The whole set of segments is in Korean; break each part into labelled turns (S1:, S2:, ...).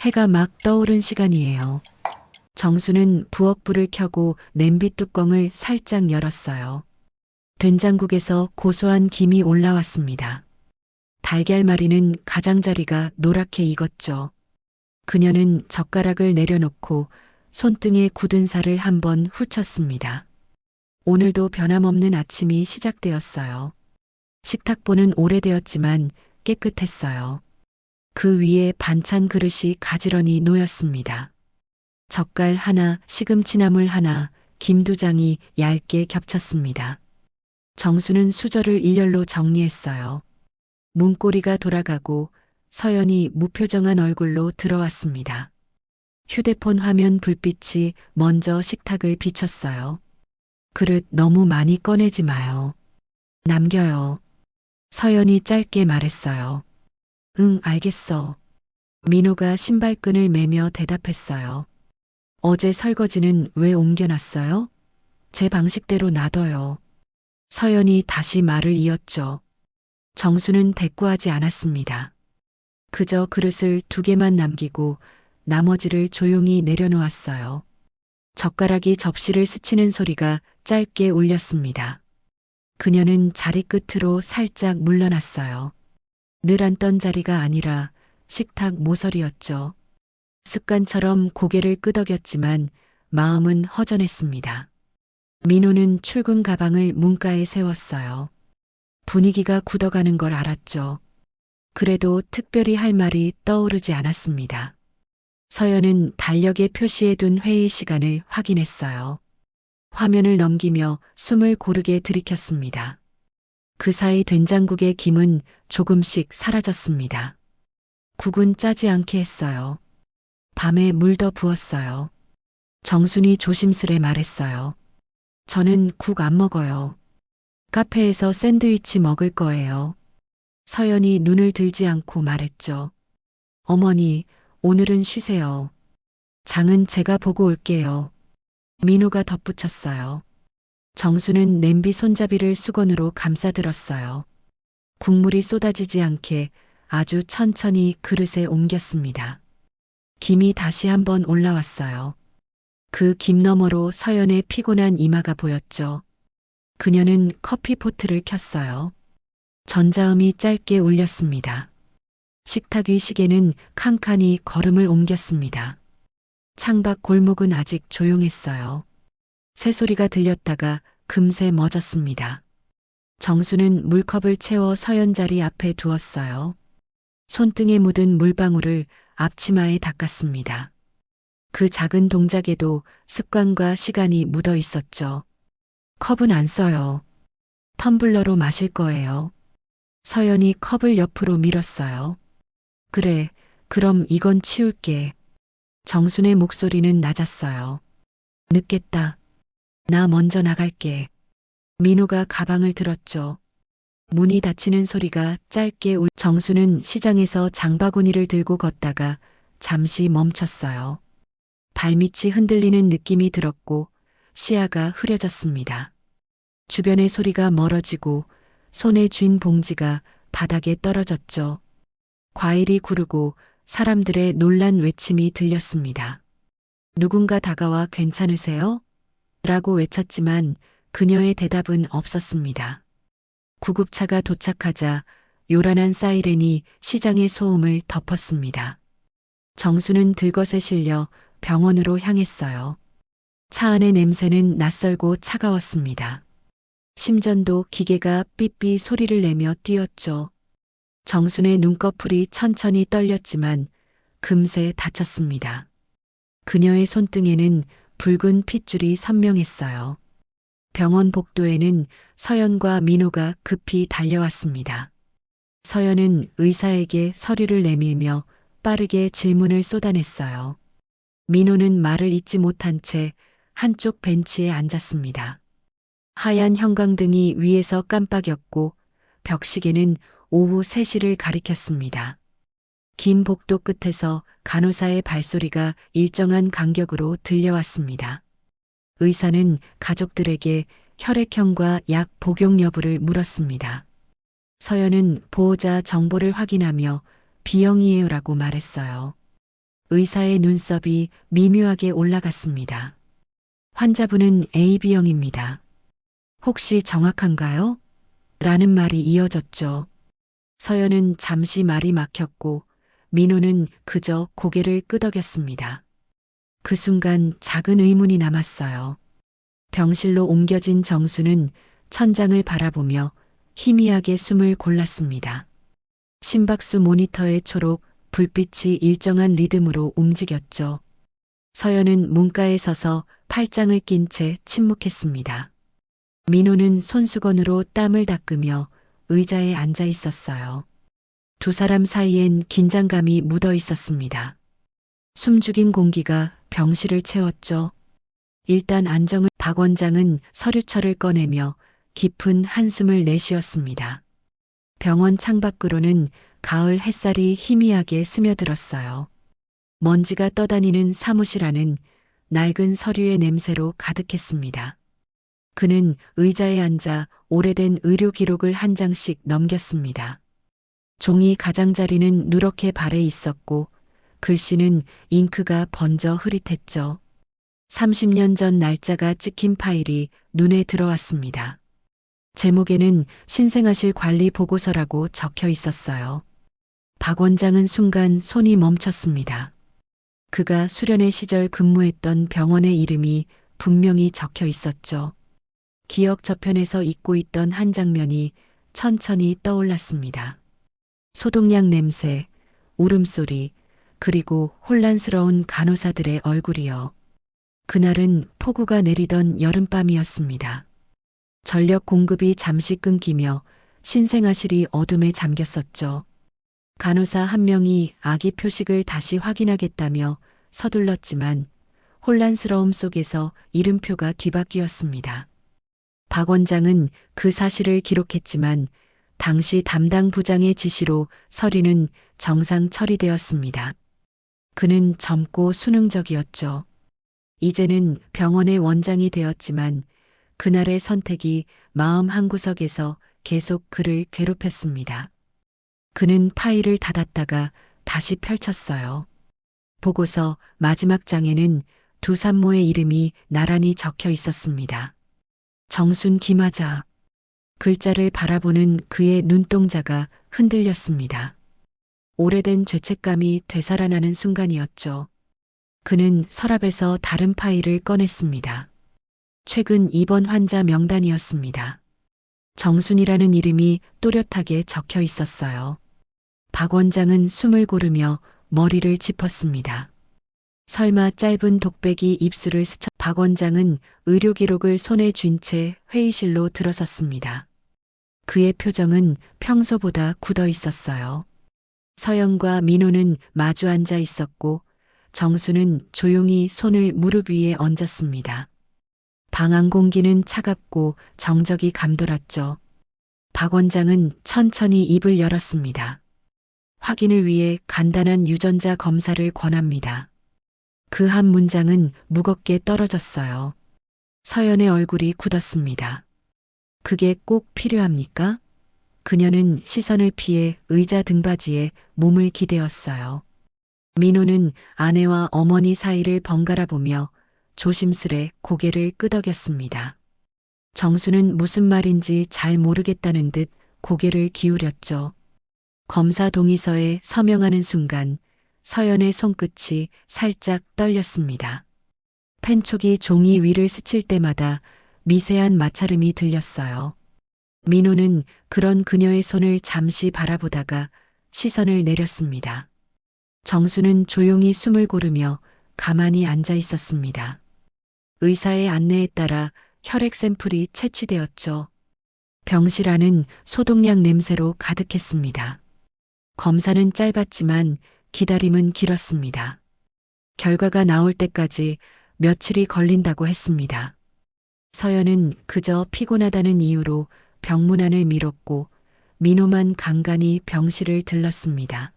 S1: 해가 막 떠오른 시간이에요. 정수는 부엌불을 켜고 냄비 뚜껑을 살짝 열었어요. 된장국에서 고소한 김이 올라왔습니다. 달걀말이는 가장자리가 노랗게 익었죠. 그녀는 젓가락을 내려놓고 손등에 굳은 살을 한번 훑쳤습니다. 오늘도 변함없는 아침이 시작되었어요. 식탁보는 오래되었지만 깨끗했어요. 그 위에 반찬 그릇이 가지런히 놓였습니다. 젓갈 하나, 시금치나물 하나, 김두장이 얇게 겹쳤습니다. 정수는 수저를 일렬로 정리했어요. 문고리가 돌아가고 서연이 무표정한 얼굴로 들어왔습니다. 휴대폰 화면 불빛이 먼저 식탁을 비췄어요. 그릇 너무 많이 꺼내지 마요. 남겨요. 서연이 짧게 말했어요. 응, 알겠어. 민호가 신발끈을 매며 대답했어요. 어제 설거지는 왜 옮겨놨어요? 제 방식대로 놔둬요. 서연이 다시 말을 이었죠. 정수는 대꾸하지 않았습니다. 그저 그릇을 2개만 남기고 나머지를 조용히 내려놓았어요. 젓가락이 접시를 스치는 소리가 짧게 울렸습니다. 그녀는 자리 끝으로 살짝 물러났어요. 늘 앉던 자리가 아니라 식탁 모서리였죠. 습관처럼 고개를 끄덕였지만 마음은 허전했습니다. 민호는 출근 가방을 문가에 세웠어요. 분위기가 굳어가는 걸 알았죠. 그래도 특별히 할 말이 떠오르지 않았습니다. 서연은 달력에 표시해둔 회의 시간을 확인했어요. 화면을 넘기며 숨을 고르게 들이켰습니다. 그 사이 된장국의 김은 조금씩 사라졌습니다. 국은 짜지 않게 했어요. 밤에 물 더 부었어요. 정순이 조심스레 말했어요. 저는 국 안 먹어요. 카페에서 샌드위치 먹을 거예요. 서연이 눈을 들지 않고 말했죠. 어머니, 오늘은 쉬세요. 장은 제가 보고 올게요. 민호가 덧붙였어요. 정수는 냄비 손잡이를 수건으로 감싸들었어요. 국물이 쏟아지지 않게 아주 천천히 그릇에 옮겼습니다. 김이 다시 한번 올라왔어요. 그 김 너머로 서연의 피곤한 이마가 보였죠. 그녀는 커피포트를 켰어요. 전자음이 짧게 울렸습니다. 식탁 위 시계는 칸칸이 걸음을 옮겼습니다. 창밖 골목은 아직 조용했어요. 새소리가 들렸다가 금세 멎었습니다. 정수는 물컵을 채워 서연 자리 앞에 두었어요. 손등에 묻은 물방울을 앞치마에 닦았습니다. 그 작은 동작에도 습관과 시간이 묻어 있었죠. 컵은 안 써요. 텀블러로 마실 거예요. 서연이 컵을 옆으로 밀었어요. 그래, 그럼 이건 치울게. 정순의 목소리는 낮았어요. 늦겠다. 나 먼저 나갈게. 민호가 가방을 들었죠. 문이 닫히는 소리가 짧게 정수는 시장에서 장바구니를 들고 걷다가 잠시 멈췄어요. 발밑이 흔들리는 느낌이 들었고 시야가 흐려졌습니다. 주변의 소리가 멀어지고 손에 쥔 봉지가 바닥에 떨어졌죠. 과일이 구르고 사람들의 놀란 외침이 들렸습니다. 누군가 다가와 괜찮으세요? 라고 외쳤지만 그녀의 대답은 없었습니다. 구급차가 도착하자 요란한 사이렌이 시장의 소음을 덮었습니다. 정수는 들것에 실려 병원으로 향했어요. 차 안의 냄새는 낯설고 차가웠습니다. 심전도 기계가 삐삐 소리를 내며 뛰었죠. 정순의 눈꺼풀이 천천히 떨렸지만 금세 다쳤습니다. 그녀의 손등에는 붉은 핏줄이 선명했어요. 병원 복도에는 서연과 민호가 급히 달려왔습니다. 서연은 의사에게 서류를 내밀며 빠르게 질문을 쏟아냈어요. 민호는 말을 잇지 못한 채 한쪽 벤치에 앉았습니다. 하얀 형광등이 위에서 깜빡였고 벽시계는 오후 3시를 가리켰습니다. 긴 복도 끝에서 간호사의 발소리가 일정한 간격으로 들려왔습니다. 의사는 가족들에게 혈액형과 약 복용 여부를 물었습니다. 서연은 보호자 정보를 확인하며 B형이에요라고 말했어요. 의사의 눈썹이 미묘하게 올라갔습니다. 환자분은 AB형입니다. 혹시 정확한가요? 라는 말이 이어졌죠. 서연은 잠시 말이 막혔고 민호는 그저 고개를 끄덕였습니다. 그 순간 작은 의문이 남았어요. 병실로 옮겨진 정수는 천장을 바라보며 희미하게 숨을 골랐습니다. 심박수 모니터의 초록 불빛이 일정한 리듬으로 움직였죠. 서연은 문가에 서서 팔짱을 낀 채 침묵했습니다. 민호는 손수건으로 땀을 닦으며 의자에 앉아 있었어요. 두 사람 사이엔 긴장감이 묻어 있었습니다. 숨죽인 공기가 병실을 채웠죠. 일단 안정을 박 원장은 서류철을 꺼내며 깊은 한숨을 내쉬었습니다. 병원 창밖으로는 가을 햇살이 희미하게 스며들었어요. 먼지가 떠다니는 사무실 안은 낡은 서류의 냄새로 가득했습니다. 그는 의자에 앉아 오래된 의료 기록을 한 장씩 넘겼습니다. 종이 가장자리는 누렇게 발해 있었고 글씨는 잉크가 번져 흐릿했죠. 30년 전 날짜가 찍힌 파일이 눈에 들어왔습니다. 제목에는 신생아실 관리 보고서라고 적혀 있었어요. 박 원장은 순간 손이 멈췄습니다. 그가 수련회 시절 근무했던 병원의 이름이 분명히 적혀 있었죠. 기억 저편에서 잊고 있던 한 장면이 천천히 떠올랐습니다. 소독약 냄새, 울음소리, 그리고 혼란스러운 간호사들의 얼굴이요. 그날은 폭우가 내리던 여름밤이었습니다. 전력 공급이 잠시 끊기며 신생아실이 어둠에 잠겼었죠. 간호사 한 명이 아기 표식을 다시 확인하겠다며 서둘렀지만 혼란스러움 속에서 이름표가 뒤바뀌었습니다. 박 원장은 그 사실을 기록했지만 당시 담당 부장의 지시로 서류는 정상 처리되었습니다. 그는 젊고 수능적이었죠. 이제는 병원의 원장이 되었지만 그날의 선택이 마음 한구석에서 계속 그를 괴롭혔습니다. 그는 파일을 닫았다가 다시 펼쳤어요. 보고서 마지막 장에는 두 산모의 이름이 나란히 적혀 있었습니다. 정순 김하자. 글자를 바라보는 그의 눈동자가 흔들렸습니다. 오래된 죄책감이 되살아나는 순간이었죠. 그는 서랍에서 다른 파일을 꺼냈습니다. 최근 입원 환자 명단이었습니다. 정순이라는 이름이 또렷하게 적혀 있었어요. 박 원장은 숨을 고르며 머리를 짚었습니다. 설마 짧은 독백이 입술을 스쳐. 박 원장은 의료 기록을 손에 쥔 채 회의실로 들어섰습니다. 그의 표정은 평소보다 굳어 있었어요. 서영과 민호는 마주 앉아 있었고 정수는 조용히 손을 무릎 위에 얹었습니다. 방 안 공기는 차갑고 정적이 감돌았죠. 박 원장은 천천히 입을 열었습니다. 확인을 위해 간단한 유전자 검사를 권합니다. 그 한 문장은 무겁게 떨어졌어요. 서연의 얼굴이 굳었습니다. 그게 꼭 필요합니까? 그녀는 시선을 피해 의자 등받이에 몸을 기대었어요. 민호는 아내와 어머니 사이를 번갈아 보며 조심스레 고개를 끄덕였습니다. 정수는 무슨 말인지 잘 모르겠다는 듯 고개를 기울였죠. 검사 동의서에 서명하는 순간 서연의 손끝이 살짝 떨렸습니다. 펜촉이 종이 위를 스칠 때마다 미세한 마찰음이 들렸어요. 민호는 그런 그녀의 손을 잠시 바라보다가 시선을 내렸습니다. 정수는 조용히 숨을 고르며 가만히 앉아 있었습니다. 의사의 안내에 따라 혈액 샘플이 채취되었죠. 병실 안은 소독약 냄새로 가득했습니다. 검사는 짧았지만 기다림은 길었습니다. 결과가 나올 때까지 며칠이 걸린다고 했습니다. 서연은 그저 피곤하다는 이유로 병문안을 미뤘고 민호만 간간히 병실을 들렀습니다.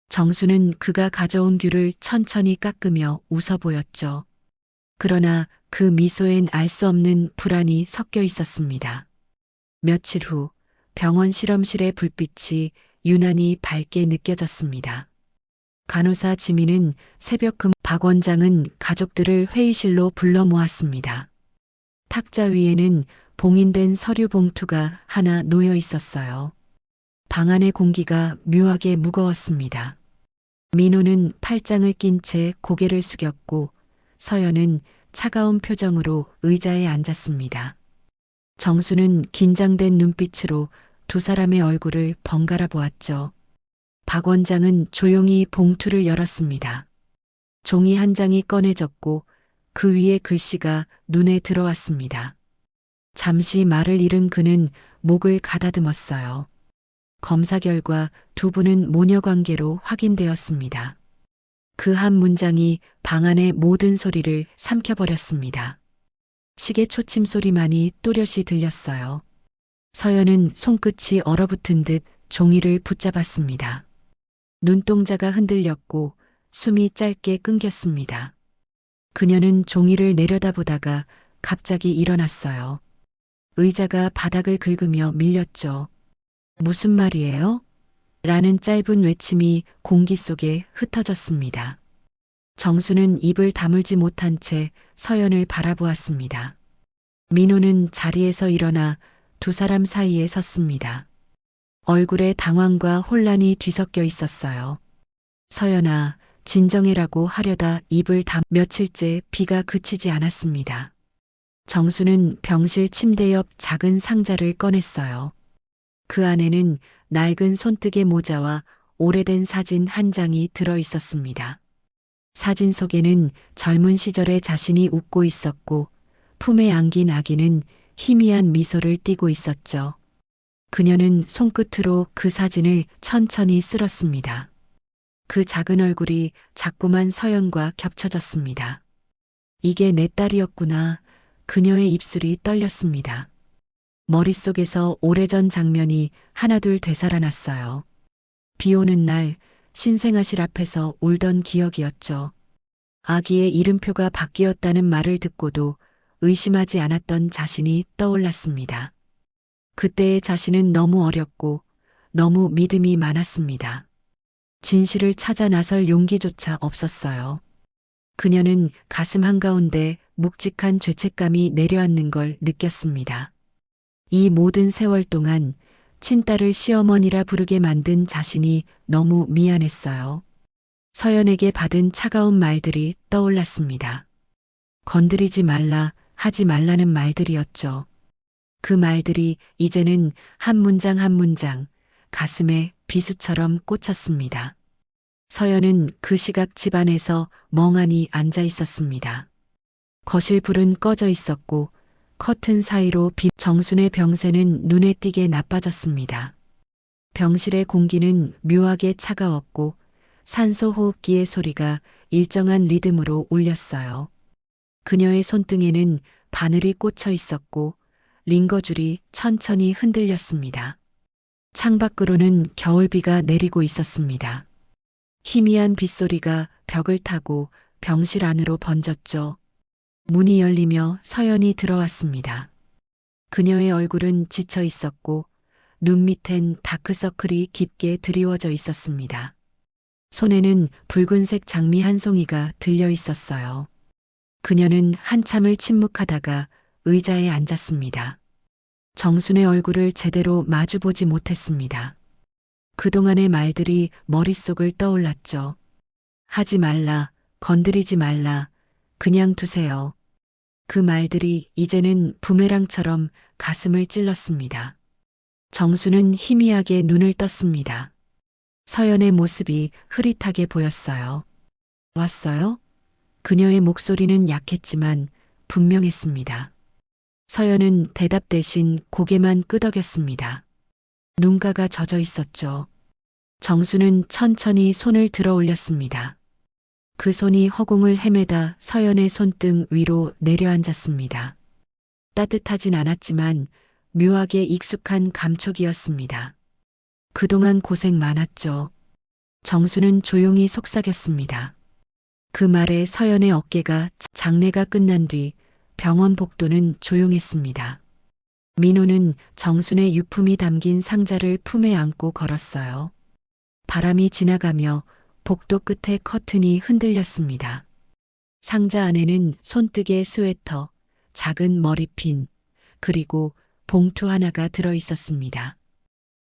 S1: 정수는 그가 가져온 귤을 천천히 깎으며 웃어 보였죠. 그러나 그 미소엔 알 수 없는 불안이 섞여 있었습니다. 며칠 후 병원 실험실의 불빛이 유난히 밝게 느껴졌습니다. 간호사 지민은 새벽 박 원장은 가족들을 회의실로 불러 모았습니다. 탁자 위에는 봉인된 서류 봉투가 하나 놓여 있었어요. 방 안의 공기가 묘하게 무거웠습니다. 민호는 팔짱을 낀 채 고개를 숙였고 서연은 차가운 표정으로 의자에 앉았습니다. 정수는 긴장된 눈빛으로 두 사람의 얼굴을 번갈아 보았죠. 박 원장은 조용히 봉투를 열었습니다. 종이 한 장이 꺼내졌고 그 위에 글씨가 눈에 들어왔습니다. 잠시 말을 잃은 그는 목을 가다듬었어요. 검사 결과 두 분은 모녀 관계로 확인되었습니다. 그 한 문장이 방 안의 모든 소리를 삼켜버렸습니다. 시계 초침 소리만이 또렷이 들렸어요. 서연은 손끝이 얼어붙은 듯 종이를 붙잡았습니다. 눈동자가 흔들렸고 숨이 짧게 끊겼습니다. 그녀는 종이를 내려다보다가 갑자기 일어났어요. 의자가 바닥을 긁으며 밀렸죠. 무슨 말이에요? 라는 짧은 외침이 공기 속에 흩어졌습니다. 정수는 입을 다물지 못한 채 서연을 바라보았습니다. 민호는 자리에서 일어나 두 사람 사이에 섰습니다. 얼굴에 당황과 혼란이 뒤섞여 있었어요. 서연아, 진정해라고 하려다 입을 며칠째 비가 그치지 않았습니다. 정수는 병실 침대 옆 작은 상자를 꺼냈어요. 그 안에는 낡은 손뜨개 모자와 오래된 사진 한 장이 들어 있었습니다. 사진 속에는 젊은 시절의 자신이 웃고 있었고 품에 안긴 아기는 희미한 미소를 띠고 있었죠. 그녀는 손끝으로 그 사진을 천천히 쓸었습니다. 그 작은 얼굴이 자꾸만 서연과 겹쳐졌습니다. 이게 내 딸이었구나. 그녀의 입술이 떨렸습니다. 머릿속에서 오래전 장면이 하나둘 되살아났어요. 비 오는 날 신생아실 앞에서 울던 기억이었죠. 아기의 이름표가 바뀌었다는 말을 듣고도 의심하지 않았던 자신이 떠올랐습니다. 그때의 자신은 너무 어렸고 너무 믿음이 많았습니다. 진실을 찾아 나설 용기조차 없었어요. 그녀는 가슴 한가운데 묵직한 죄책감이 내려앉는 걸 느꼈습니다. 이 모든 세월 동안 친딸을 시어머니라 부르게 만든 자신이 너무 미안했어요. 서연에게 받은 차가운 말들이 떠올랐습니다. 건드리지 말라, 하지 말라는 말들이었죠. 그 말들이 이제는 한 문장 한 문장 가슴에 비수처럼 꽂혔습니다. 서연은 그 시각 집안에서 멍하니 앉아 있었습니다. 거실 불은 꺼져 있었고 커튼 사이로 정순의 병세는 눈에 띄게 나빠졌습니다. 병실의 공기는 묘하게 차가웠고 산소 호흡기의 소리가 일정한 리듬으로 울렸어요. 그녀의 손등에는 바늘이 꽂혀 있었고 링거줄이 천천히 흔들렸습니다. 창밖으로는 겨울비가 내리고 있었습니다. 희미한 빗소리가 벽을 타고 병실 안으로 번졌죠. 문이 열리며 서연이 들어왔습니다. 그녀의 얼굴은 지쳐 있었고 눈 밑엔 다크서클이 깊게 드리워져 있었습니다. 손에는 붉은색 장미 한 송이가 들려 있었어요. 그녀는 한참을 침묵하다가 의자에 앉았습니다. 정순의 얼굴을 제대로 마주보지 못했습니다. 그동안의 말들이 머릿속을 떠올랐죠. 하지 말라, 건드리지 말라, 그냥 두세요. 그 말들이 이제는 부메랑처럼 가슴을 찔렀습니다. 정수는 희미하게 눈을 떴습니다. 서연의 모습이 흐릿하게 보였어요. 왔어요? 그녀의 목소리는 약했지만 분명했습니다. 서연은 대답 대신 고개만 끄덕였습니다. 눈가가 젖어 있었죠. 정수는 천천히 손을 들어 올렸습니다. 그 손이 허공을 헤매다 서연의 손등 위로 내려앉았습니다. 따뜻하진 않았지만 묘하게 익숙한 감촉이었습니다. 그동안 고생 많았죠. 정수는 조용히 속삭였습니다. 그 말에 서연의 어깨가 장례가 끝난 뒤 병원 복도는 조용했습니다. 민호는 정순의 유품이 담긴 상자를 품에 안고 걸었어요. 바람이 지나가며 복도 끝에 커튼이 흔들렸습니다. 상자 안에는 손뜨개 스웨터, 작은 머리핀, 그리고 봉투 하나가 들어 있었습니다.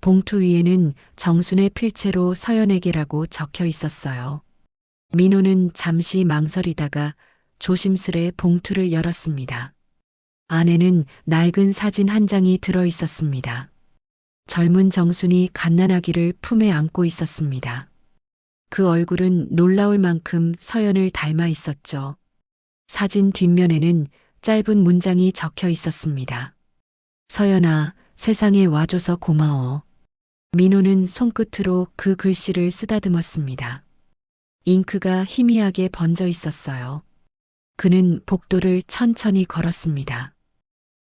S1: 봉투 위에는 정순의 필체로 서연에게라고 적혀 있었어요. 민호는 잠시 망설이다가 조심스레 봉투를 열었습니다. 안에는 낡은 사진 한 장이 들어 있었습니다. 젊은 정순이 갓난아기를 품에 안고 있었습니다. 그 얼굴은 놀라울 만큼 서연을 닮아 있었죠. 사진 뒷면에는 짧은 문장이 적혀 있었습니다. 서연아, 세상에 와줘서 고마워. 민호는 손끝으로 그 글씨를 쓰다듬었습니다. 잉크가 희미하게 번져 있었어요. 그는 복도를 천천히 걸었습니다.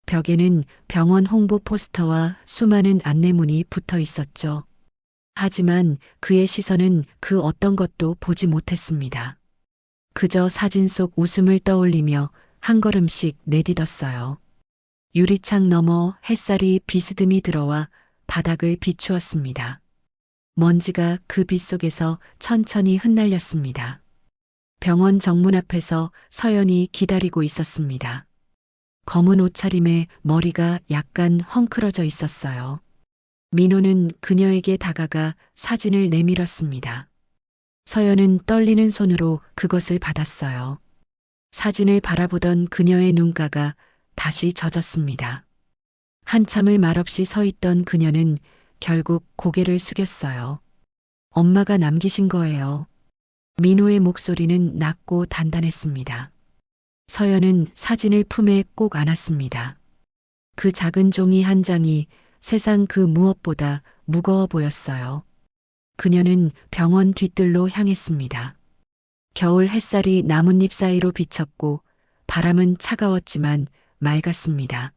S1: 벽에는 병원 홍보 포스터와 수많은 안내문이 붙어 있었죠. 하지만 그의 시선은 그 어떤 것도 보지 못했습니다. 그저 사진 속 웃음을 떠올리며 한 걸음씩 내딛었어요. 유리창 너머 햇살이 비스듬히 들어와 바닥을 비추었습니다. 먼지가 그 빛 속에서 천천히 흩날렸습니다. 병원 정문 앞에서 서연이 기다리고 있었습니다. 검은 옷차림에 머리가 약간 헝클어져 있었어요. 민호는 그녀에게 다가가 사진을 내밀었습니다. 서연은 떨리는 손으로 그것을 받았어요. 사진을 바라보던 그녀의 눈가가 다시 젖었습니다. 한참을 말없이 서 있던 그녀는 결국 고개를 숙였어요. 엄마가 남기신 거예요. 민호의 목소리는 낮고 단단했습니다. 서연은 사진을 품에 꼭 안았습니다. 그 작은 종이 한 장이 세상 그 무엇보다 무거워 보였어요. 그녀는 병원 뒤뜰로 향했습니다. 겨울 햇살이 나뭇잎 사이로 비쳤고 바람은 차가웠지만 맑았습니다.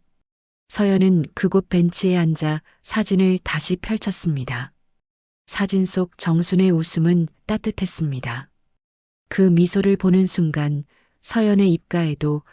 S1: 서연은 그곳 벤치에 앉아 사진을 다시 펼쳤습니다. 사진 속 정순의 웃음은 따뜻했습니다. 그 미소를 보는 순간 서연의 입가에도